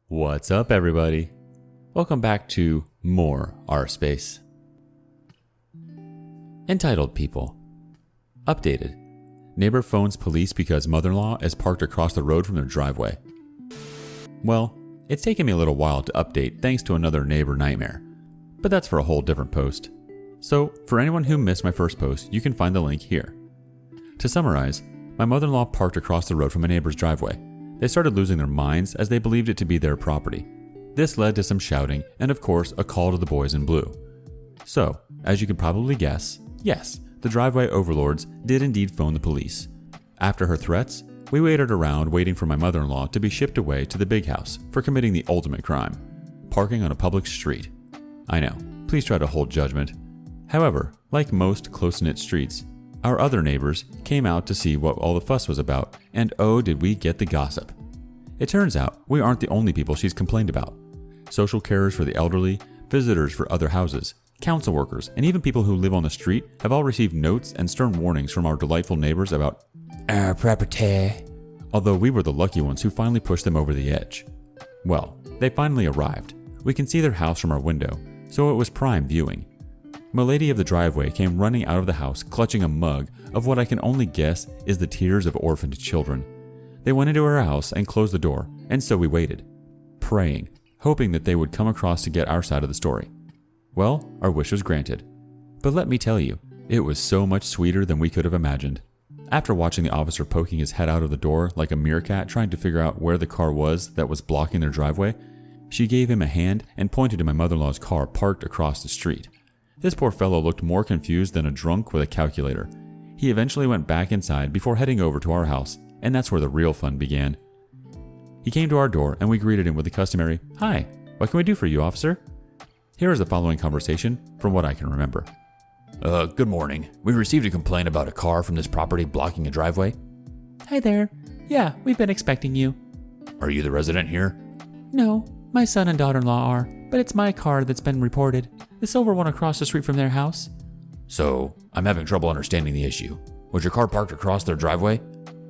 What's up, everybody? Welcome back to more Our Space. Entitled People. Updated. Neighbor phones police because mother-in-law is parked across the road from their driveway. Well, it's taken me a little while to update thanks to another neighbor nightmare, but that's for a whole different post. So, for anyone who missed my first post, you can find the link here. To summarize, my mother-in-law parked across the road from a neighbor's driveway. They started losing their minds as they believed it to be their property. This led to some shouting and, of course, a call to the boys in blue. So, as you can probably guess, yes, the driveway overlords did indeed phone the police. After her threats, we waited around waiting for my mother-in-law to be shipped away to the big house for committing the ultimate crime, parking on a public street. I know, please try to hold judgment. However, like most close-knit streets, our other neighbors came out to see what all the fuss was about, and oh did we get the gossip. It turns out we aren't the only people she's complained about. Social carers for the elderly, visitors for other houses, council workers, and even people who live on the street have all received notes and stern warnings from our delightful neighbors about our property. Although we were the lucky ones who finally pushed them over the edge. Well, they finally arrived. We can see their house from our window, so it was prime viewing. My lady of the driveway came running out of the house clutching a mug of what I can only guess is the tears of orphaned children. They went into her house and closed the door, and so we waited, praying, hoping that they would come across to get our side of the story. Well, our wish was granted. But let me tell you, it was so much sweeter than we could have imagined. After watching the officer poking his head out of the door like a meerkat trying to figure out where the car was that was blocking their driveway, she gave him a hand and pointed to my mother-in-law's car parked across the street. This poor fellow looked more confused than a drunk with a calculator. He eventually went back inside before heading over to our house, and that's where the real fun began. He came to our door and we greeted him with the customary, "Hi, what can we do for you, officer?" Here is the following conversation from what I can remember. Good morning. We received a complaint about a car from this property blocking a driveway. Hi there. Yeah, we've been expecting you. Are you the resident here? No, my son and daughter-in-law are, but it's my car that's been reported. The silver one across the street from their house. So, I'm having trouble understanding the issue. Was your car parked across their driveway?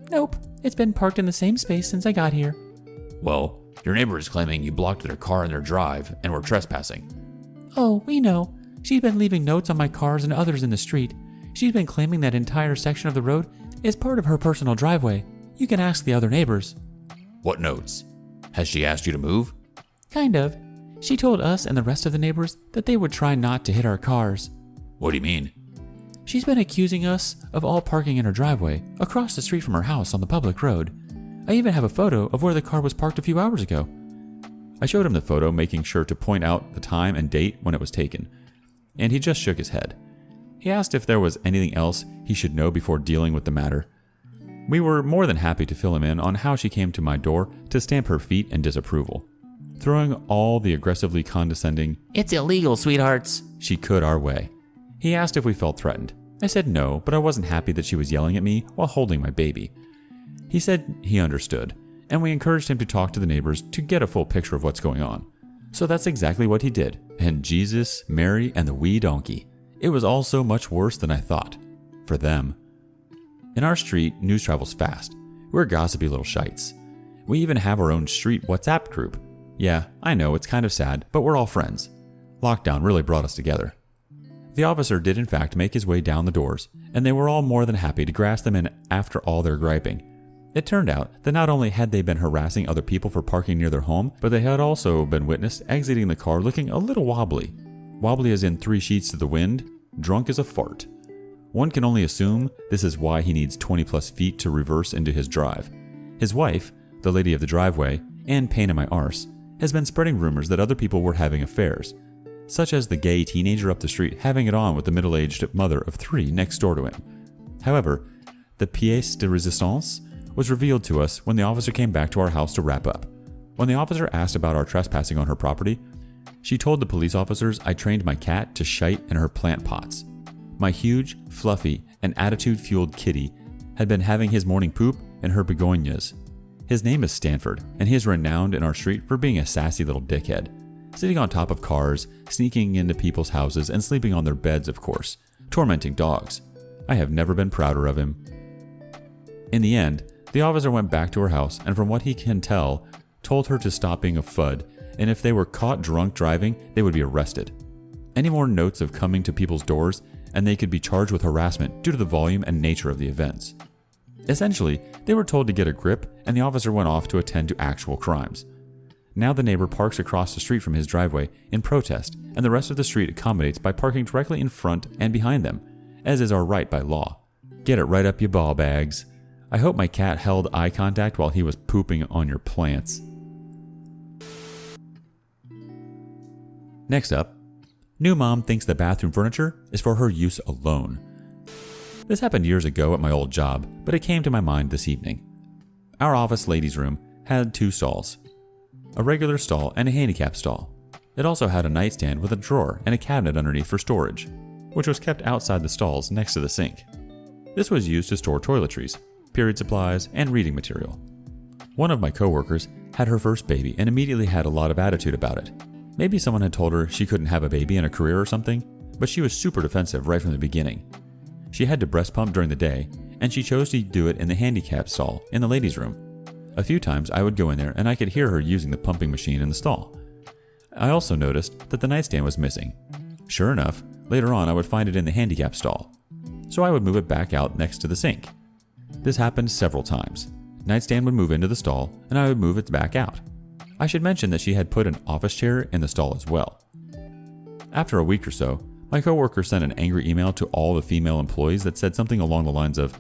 Nope, it's been parked in the same space since I got here. Well, your neighbor is claiming you blocked their car in their drive and were trespassing. Oh, we know. She's been leaving notes on my cars and others in the street. She's been claiming that entire section of the road is part of her personal driveway. You can ask the other neighbors. What notes? Has she asked you to move? Kind of. She told us and the rest of the neighbors that they would try not to hit our cars. What do you mean? She's been accusing us of all parking in her driveway, across the street from her house on the public road. I even have a photo of where the car was parked a few hours ago. I showed him the photo, making sure to point out the time and date when it was taken, and he just shook his head. He asked if there was anything else he should know before dealing with the matter. We were more than happy to fill him in on how she came to my door to stamp her feet in disapproval, throwing all the aggressively condescending, "It's illegal, sweethearts," she could our way. He asked if we felt threatened. I said no, but I wasn't happy that she was yelling at me while holding my baby. He said he understood, and we encouraged him to talk to the neighbors to get a full picture of what's going on. So that's exactly what he did, and Jesus, Mary, and the wee donkey. It was all so much worse than I thought. For them. In our street, news travels fast. We're gossipy little shites. We even have our own street WhatsApp group. Yeah, I know it's kind of sad, but we're all friends. Lockdown really brought us together. The officer did in fact make his way down the doors, and they were all more than happy to grasp them in after all their griping. It turned out that not only had they been harassing other people for parking near their home, but they had also been witnessed exiting the car looking a little wobbly. Wobbly as in 3 sheets to the wind, drunk as a fart. One can only assume this is why he needs 20 plus feet to reverse into his drive. His wife, the lady of the driveway, and pain in my arse, has been spreading rumors that other people were having affairs, such as the gay teenager up the street having it on with the middle-aged mother of 3 next door to him. However, the pièce de résistance was revealed to us when the officer came back to our house to wrap up. When the officer asked about our trespassing on her property, she told the police officers I trained my cat to shite in her plant pots. My huge, fluffy, and attitude-fueled kitty had been having his morning poop in her begonias. His name is Stanford, and he is renowned in our street for being a sassy little dickhead, sitting on top of cars, sneaking into people's houses, and sleeping on their beds, of course, tormenting dogs. I have never been prouder of him. In the end, the officer went back to her house, and from what he can tell, told her to stop being a FUD, and if they were caught drunk driving, they would be arrested. Any more notes of coming to people's doors, and they could be charged with harassment due to the volume and nature of the events. Essentially, they were told to get a grip, and the officer went off to attend to actual crimes. Now the neighbor parks across the street from his driveway in protest, and the rest of the street accommodates by parking directly in front and behind them, as is our right by law. Get it right up your ball bags. I hope my cat held eye contact while he was pooping on your plants. Next up, new mom thinks the bathroom furniture is for her use alone. This happened years ago at my old job, but it came to my mind this evening. Our office ladies' room had 2 stalls, a regular stall and a handicap stall. It also had a nightstand with a drawer and a cabinet underneath for storage, which was kept outside the stalls next to the sink. This was used to store toiletries, period supplies, and reading material. One of my coworkers had her first baby and immediately had a lot of attitude about it. Maybe someone had told her she couldn't have a baby and a career or something, but she was super defensive right from the beginning. She had to breast pump during the day, and she chose to do it in the handicap stall in the ladies' room. A few times I would go in there and I could hear her using the pumping machine in the stall. I also noticed that the nightstand was missing. Sure enough, later on I would find it in the handicap stall, so I would move it back out next to the sink. This happened several times. Nightstand would move into the stall, and I would move it back out. I should mention that she had put an office chair in the stall as well. After a week or so, my coworker sent an angry email to all the female employees that said something along the lines of,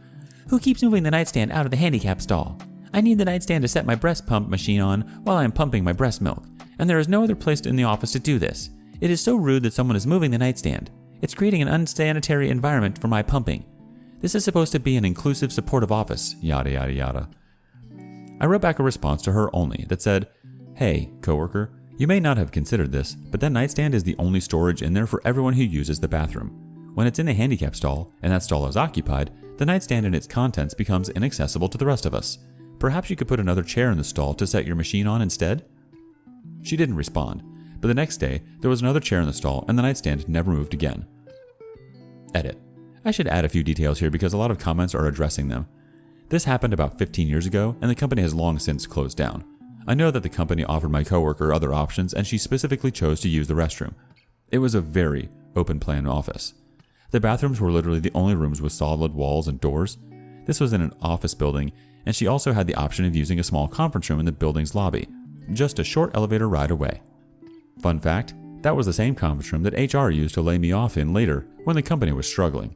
"Who keeps moving the nightstand out of the handicap stall? I need the nightstand to set my breast pump machine on while I am pumping my breast milk, and there is no other place in the office to do this. It is so rude that someone is moving the nightstand. It's creating an unsanitary environment for my pumping. This is supposed to be an inclusive, supportive office, yada yada yada." I wrote back a response to her only that said, "Hey, coworker, you may not have considered this, but that nightstand is the only storage in there for everyone who uses the bathroom. When it's in the handicap stall, and that stall is occupied, the nightstand and its contents becomes inaccessible to the rest of us. Perhaps you could put another chair in the stall to set your machine on instead?" She didn't respond, but the next day, there was another chair in the stall and the nightstand never moved again. Edit. I should add a few details here because a lot of comments are addressing them. This happened about 15 years ago, and the company has long since closed down. I know that the company offered my coworker other options, and she specifically chose to use the restroom. It was a very open-plan office. The bathrooms were literally the only rooms with solid walls and doors. This was in an office building, and she also had the option of using a small conference room in the building's lobby, just a short elevator ride away. Fun fact, that was the same conference room that HR used to lay me off in later when the company was struggling.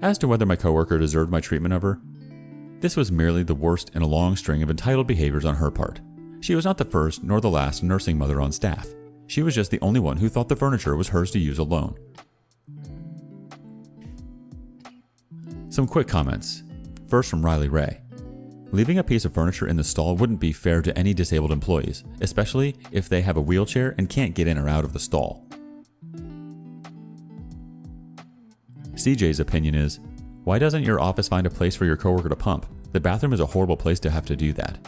As to whether my coworker deserved my treatment of her, this was merely the worst in a long string of entitled behaviors on her part. She was not the first nor the last nursing mother on staff. She was just the only one who thought the furniture was hers to use alone. Some quick comments. First from Riley Ray. Leaving a piece of furniture in the stall wouldn't be fair to any disabled employees, especially if they have a wheelchair and can't get in or out of the stall. CJ's opinion is, why doesn't your office find a place for your coworker to pump? The bathroom is a horrible place to have to do that.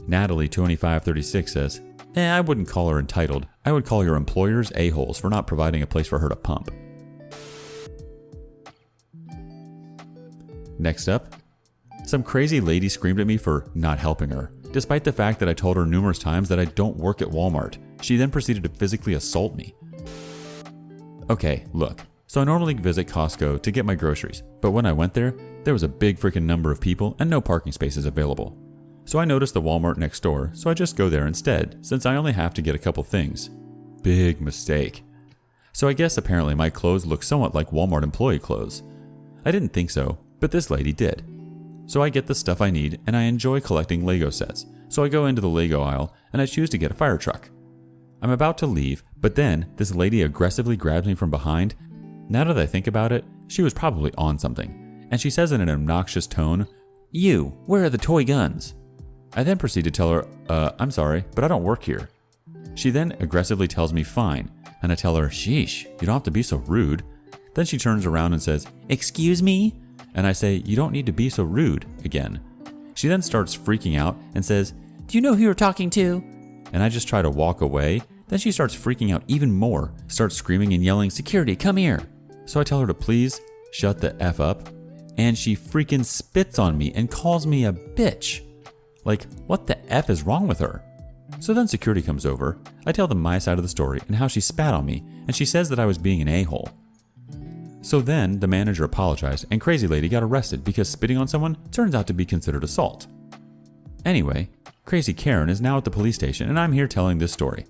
Natalie 2536 says, I wouldn't call her entitled. I would call your employers a-holes for not providing a place for her to pump. Next up, some crazy lady screamed at me for not helping her, despite the fact that I told her numerous times that I don't work at Walmart. She then proceeded to physically assault me. Okay, look. So I normally visit Costco to get my groceries, but when I went there, there was a big freaking number of people and no parking spaces available. So I noticed the Walmart next door, so I just go there instead, since I only have to get a couple things. Big mistake. So I guess apparently my clothes look somewhat like Walmart employee clothes. I didn't think so, but this lady did. So I get the stuff I need, and I enjoy collecting Lego sets, so I go into the Lego aisle, and I choose to get a fire truck. I'm about to leave, but then this lady aggressively grabs me from behind. Now that I think about it, she was probably on something, and she says in an obnoxious tone, "You, where are the toy guns?" I then proceed to tell her, I'm sorry, but I don't work here. She then aggressively tells me fine, and I tell her, sheesh, you don't have to be so rude. Then she turns around and says, "Excuse me?" And I say, "You don't need to be so rude," again. She then starts freaking out and says, "Do you know who you're talking to?" And I just try to walk away. Then she starts freaking out even more, starts screaming and yelling, "Security, come here." So I tell her to please shut the F up, and she freaking spits on me and calls me a bitch. Like, what the F is wrong with her? So then security comes over. I tell them my side of the story and how she spat on me, and she says that I was being an a-hole. So then the manager apologized, and Crazy Lady got arrested because spitting on someone turns out to be considered assault. Anyway, Crazy Karen is now at the police station, and I'm here telling this story.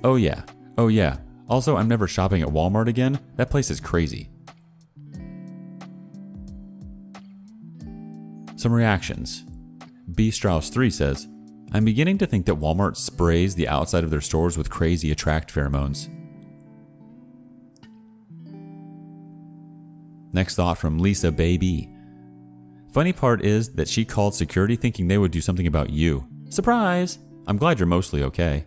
Oh yeah. Also, I'm never shopping at Walmart again. That place is crazy. Some reactions. B. Strauss 3 says, I'm beginning to think that Walmart sprays the outside of their stores with crazy attract pheromones. Next thought from Lisa Baby. Funny part is that she called security thinking they would do something about you. Surprise! I'm glad you're mostly okay.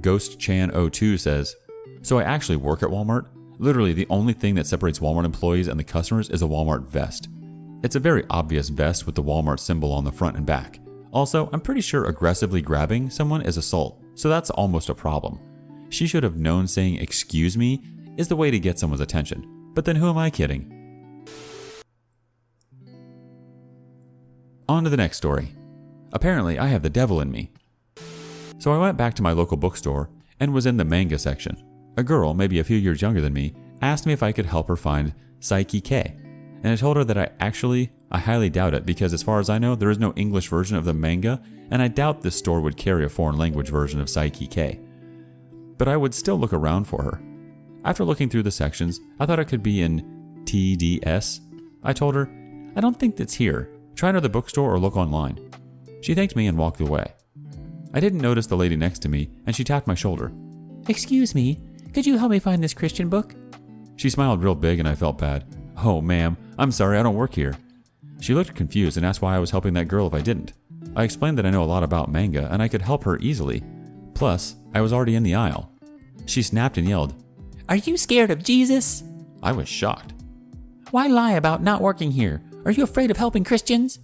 Ghost Chan 02 says, so I actually work at Walmart. Literally the only thing that separates Walmart employees and the customers is a Walmart vest. It's a very obvious vest with the Walmart symbol on the front and back. Also, I'm pretty sure aggressively grabbing someone is assault, so that's almost a problem. She should have known saying excuse me is the way to get someone's attention. But then who am I kidding? On to the next story. Apparently, I have the devil in me. So I went back to my local bookstore and was in the manga section. A girl, maybe a few years younger than me, asked me if I could help her find Psyche K. And I told her that I highly doubt it because as far as I know, there is no English version of the manga, and I doubt this store would carry a foreign language version of Psyche K. But I would still look around for her. After looking through the sections, I thought it could be in TDS. I told her, I don't think it's here. Try another bookstore or look online. She thanked me and walked away. I didn't notice the lady next to me, and she tapped my shoulder. Excuse me, could you help me find this Christian book? She smiled real big and I felt bad. Oh, ma'am, I'm sorry, I don't work here. She looked confused and asked why I was helping that girl if I didn't. I explained that I know a lot about manga and I could help her easily. Plus, I was already in the aisle. She snapped and yelled, Are you scared of Jesus? I was shocked. Why lie about not working here? Are you afraid of helping Christians?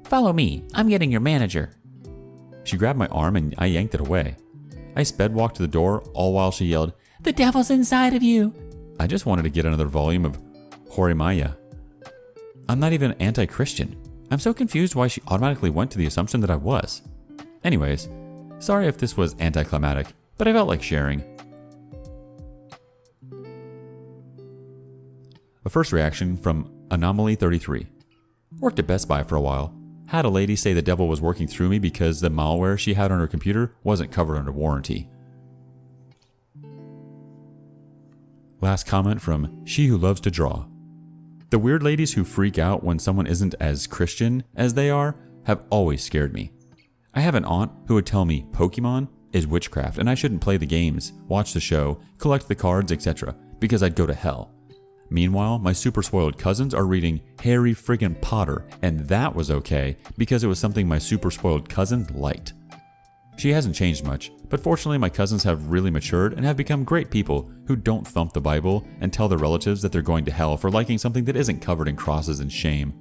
Follow me, I'm getting your manager. She grabbed my arm and I yanked it away. I sped walked to the door, all while she yelled, The devil's inside of you. I just wanted to get another volume of Horimaya. I'm not even anti-Christian. I'm so confused why she automatically went to the assumption that I was. Anyways, sorry if this was anticlimactic, but I felt like sharing. A first reaction from Anomaly 33. Worked at Best Buy for a while. Had a lady say the devil was working through me because the malware she had on her computer wasn't covered under warranty. Last comment from She Who Loves to Draw. The weird ladies who freak out when someone isn't as Christian as they are have always scared me. I have an aunt who would tell me Pokemon is witchcraft and I shouldn't play the games, watch the show, collect the cards, etc. because I'd go to hell. Meanwhile, my super spoiled cousins are reading Harry friggin' Potter, and that was okay because it was something my super spoiled cousins liked. She hasn't changed much, but fortunately my cousins have really matured and have become great people who don't thump the Bible and tell their relatives that they're going to hell for liking something that isn't covered in crosses and shame.